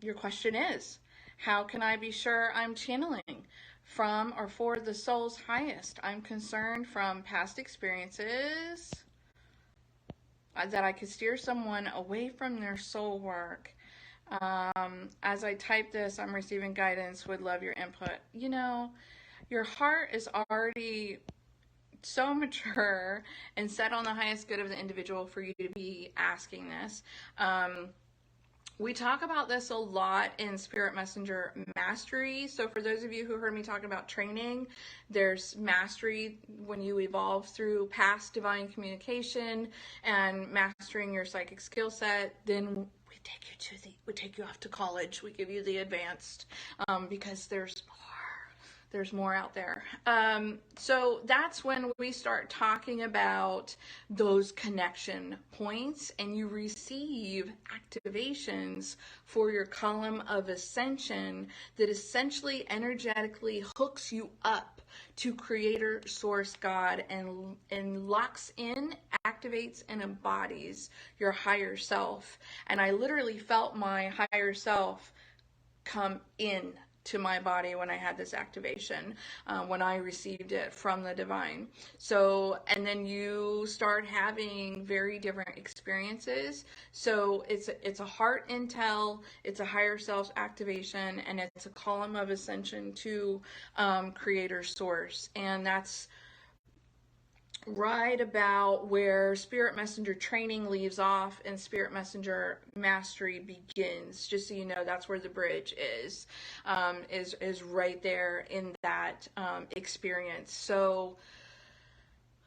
your question is, how can I be sure I'm channeling from or for the soul's highest? I'm concerned from past experiences that I could steer someone away from their soul work. As I type this, I'm receiving guidance. Would love your input. You know, your heart is already so mature and set on the highest good of the individual for you to be asking this. We talk about this a lot in Spirit Messenger Mastery. So for those of you who heard me talking about training, there's mastery when you evolve through past divine communication and mastering your psychic skill set. Then we take you off to college. We give you the advanced because there's more out there. So that's when we start talking about those connection points, and you receive activations for your column of ascension that essentially energetically hooks you up to Creator, Source, God, and locks in, activates, and embodies your higher self. And I literally felt my higher self come in to my body when I had this activation, when I received it from the divine. So, and then you start having very different experiences. So it's a heart intel, it's a higher self activation, and it's a column of ascension to Creator Source. And that's right about where Spirit Messenger training leaves off and Spirit Messenger Mastery begins. Just so you know, that's where the bridge is right there in that experience. So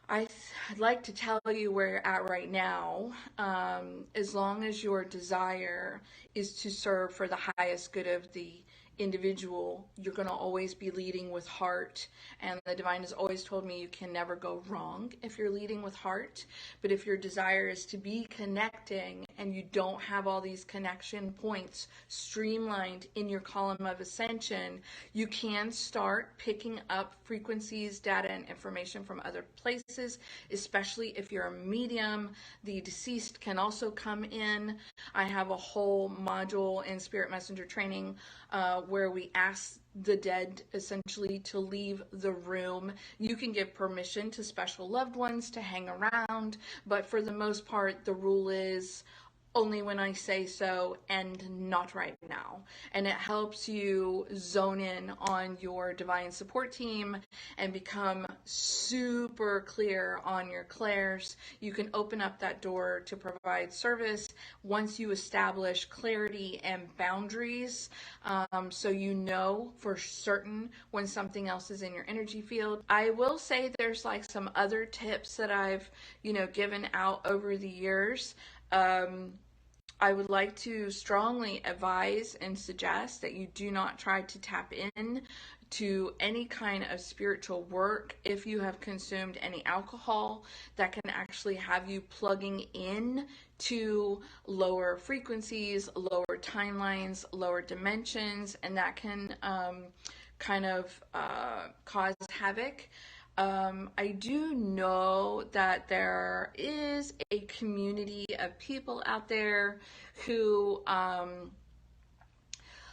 I'd like to tell you where you're at right now. As long as your desire is to serve for the highest good of the individual, you're going to always be leading with heart. And the divine has always told me you can never go wrong if you're leading with heart. But if your desire is to be connecting and you don't have all these connection points streamlined in your column of ascension, you can start picking up frequencies, data, and information from other places, especially if you're a medium. The deceased can also come in. I have a whole module in Spirit Messenger training where we ask the dead essentially to leave the room. You can give permission to special loved ones to hang around, but for the most part, the rule is only when I say so and not right now. And it helps you zone in on your divine support team and become super clear on your clairs. You can open up that door to provide service once you establish clarity and boundaries, so you know for certain when something else is in your energy field. I will say there's like some other tips that I've given out over the years. I would like to strongly advise and suggest that you do not try to tap in to any kind of spiritual work if you have consumed any alcohol. That can actually have you plugging in to lower frequencies, lower timelines, lower dimensions, and that can kind of cause havoc. I do know that there is a community of people out there who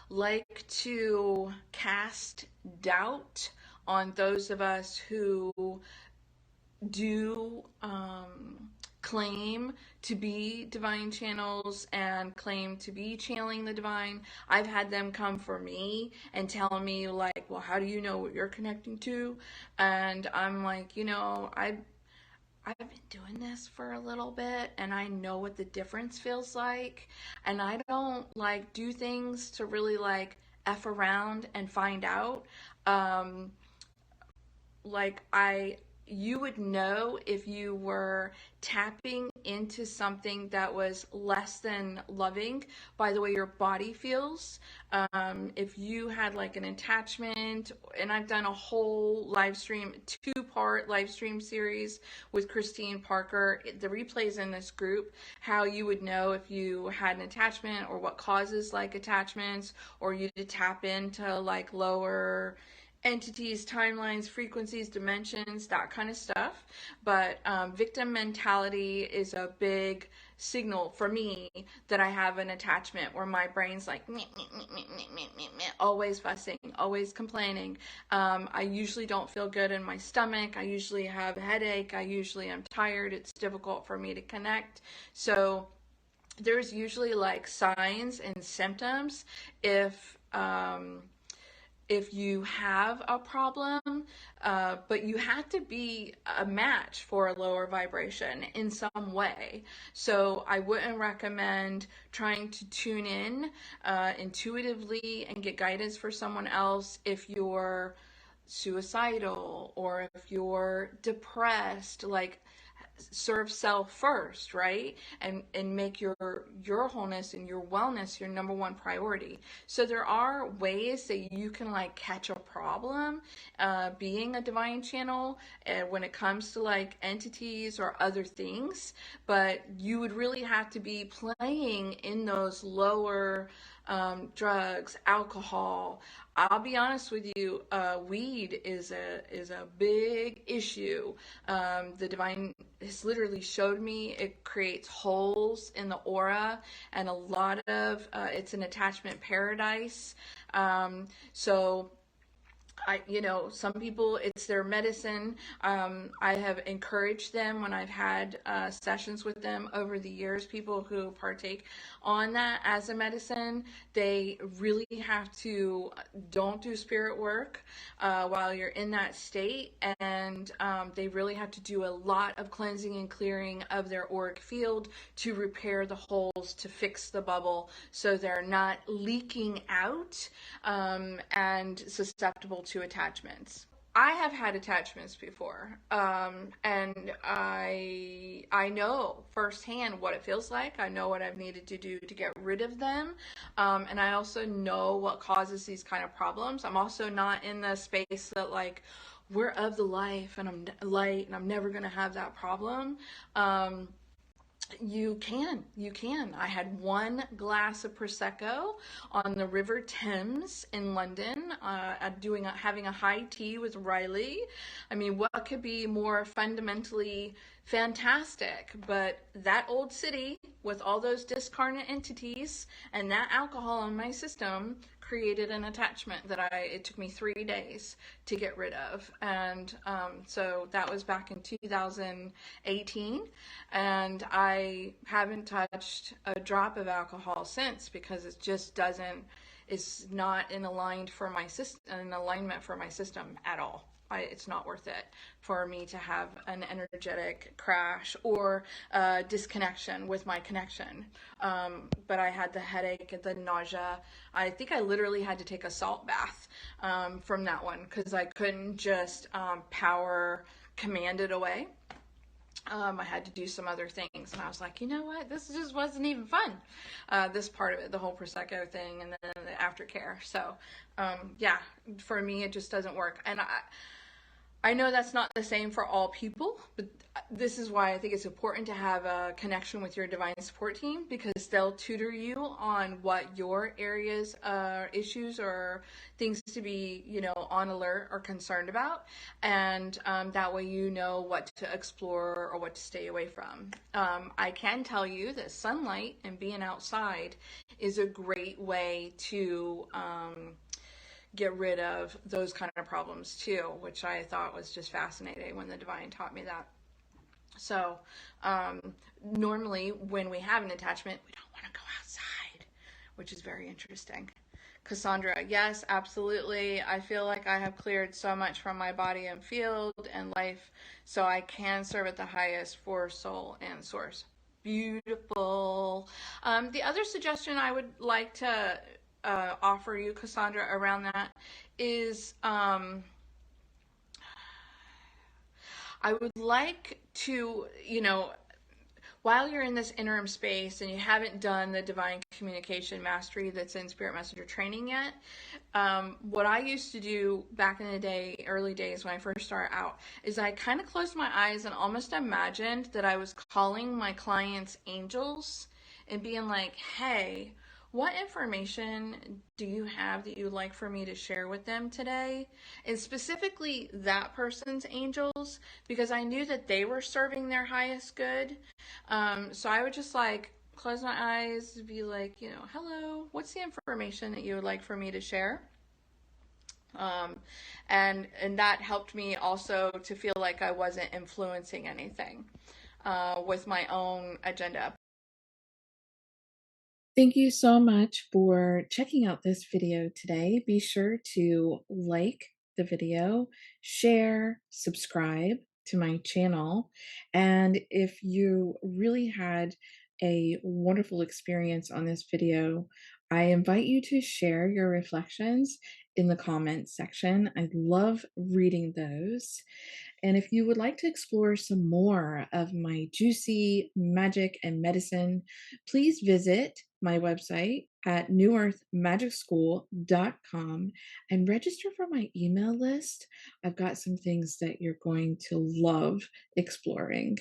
like to cast doubt on those of us who do claim to be divine channels and claim to be channeling the divine. I've had them come for me and tell me like, well, how do you know what you're connecting to? And I'm like, I've been doing this for a little bit and I know what the difference feels like, and I don't like do things to really like F around and find out. Like you would know if you were tapping into something that was less than loving by the way your body feels. If you had like an attachment, and I've done a whole live stream, 2-part live stream series with Christine Parker, the replays in this group, how you would know if you had an attachment or what causes like attachments, or you to tap into like lower entities, timelines, frequencies, dimensions, that kind of stuff. But victim mentality is a big signal for me that I have an attachment where my brain's like meh, meh, meh, meh, meh, meh, meh, meh, always fussing, always complaining. I usually don't feel good in my stomach. I usually have a headache. I usually am tired. It's difficult for me to connect. So there's usually like signs and symptoms if if you have a problem, but you have to be a match for a lower vibration in some way. So I wouldn't recommend trying to tune in intuitively and get guidance for someone else if you're suicidal or if you're depressed. Like, serve self first, right? And make your wholeness and your wellness your number one priority. So there are ways that you can like catch a problem being a divine channel when it comes to like entities or other things, but you would really have to be playing in those lower drugs, alcohol. I'll be honest with you, weed is a big issue. The divine has literally showed me it creates holes in the aura, and a lot of it's an attachment paradise. So some people, it's their medicine. I have encouraged them when I've had sessions with them over the years, people who partake on that as a medicine, they really have to don't do spirit work while you're in that state. And they really have to do a lot of cleansing and clearing of their auric field to repair the holes, to fix the bubble so they're not leaking out and susceptible to attachments. I have had attachments before, and I know firsthand what it feels like. I know what I've needed to do to get rid of them, and I also know what causes these kind of problems. I'm also not in the space that like we're of the life and I'm light and I'm never gonna have that problem. You can. I had one glass of prosecco on the River Thames in London, having a high tea with Riley. I mean, what could be more fundamentally fantastic? But that old city with all those discarnate entities and that alcohol in my system created an attachment that it took me 3 days to get rid of. And so that was back in 2018. And I haven't touched a drop of alcohol since because it just doesn't, it's not in aligned for my system, in alignment for my system at all. It's not worth it for me to have an energetic crash or disconnection with my connection. But I had the headache, the nausea. I think I literally had to take a salt bath from that one because I couldn't just power command it away. I had to do some other things, and I was like, you know what? This just wasn't even fun. This part of it, the whole prosecco thing, and then the aftercare. So, yeah, for me, it just doesn't work. And I know that's not the same for all people, but this is why I think it's important to have a connection with your divine support team, because they'll tutor you on what your areas, issues or things to be, on alert or concerned about. And that way you know what to explore or what to stay away from. I can tell you that sunlight and being outside is a great way to get rid of those kind of problems too, which I thought was just fascinating when the divine taught me that. So normally when we have an attachment, we don't want to go outside, which is very interesting. Cassandra, yes, absolutely. I feel like I have cleared so much from my body and field and life, so I can serve at the highest for soul and source. Beautiful. The other suggestion I would like to offer you, Cassandra, around that is I would like to, while you're in this interim space and you haven't done the divine communication mastery that's in Spirit Messenger training yet, what I used to do back in the day, early days when I first started out, is I kind of closed my eyes and almost imagined that I was calling my clients angels and being like, hey, What information do you have that you'd like for me to share with them today? And specifically that person's angels, because I knew that they were serving their highest good. So I would just like close my eyes, be like, hello, what's the information that you would like for me to share? Um, and that helped me also to feel like I wasn't influencing anything with my own agenda. Thank you so much for checking out this video today. Be sure to like the video, share, subscribe to my channel. And if you really had a wonderful experience on this video, I invite you to share your reflections in the comments section. I love reading those. And if you would like to explore some more of my juicy magic and medicine, please visit my website at newearthmagicschool.com and register for my email list. I've got some things that you're going to love exploring.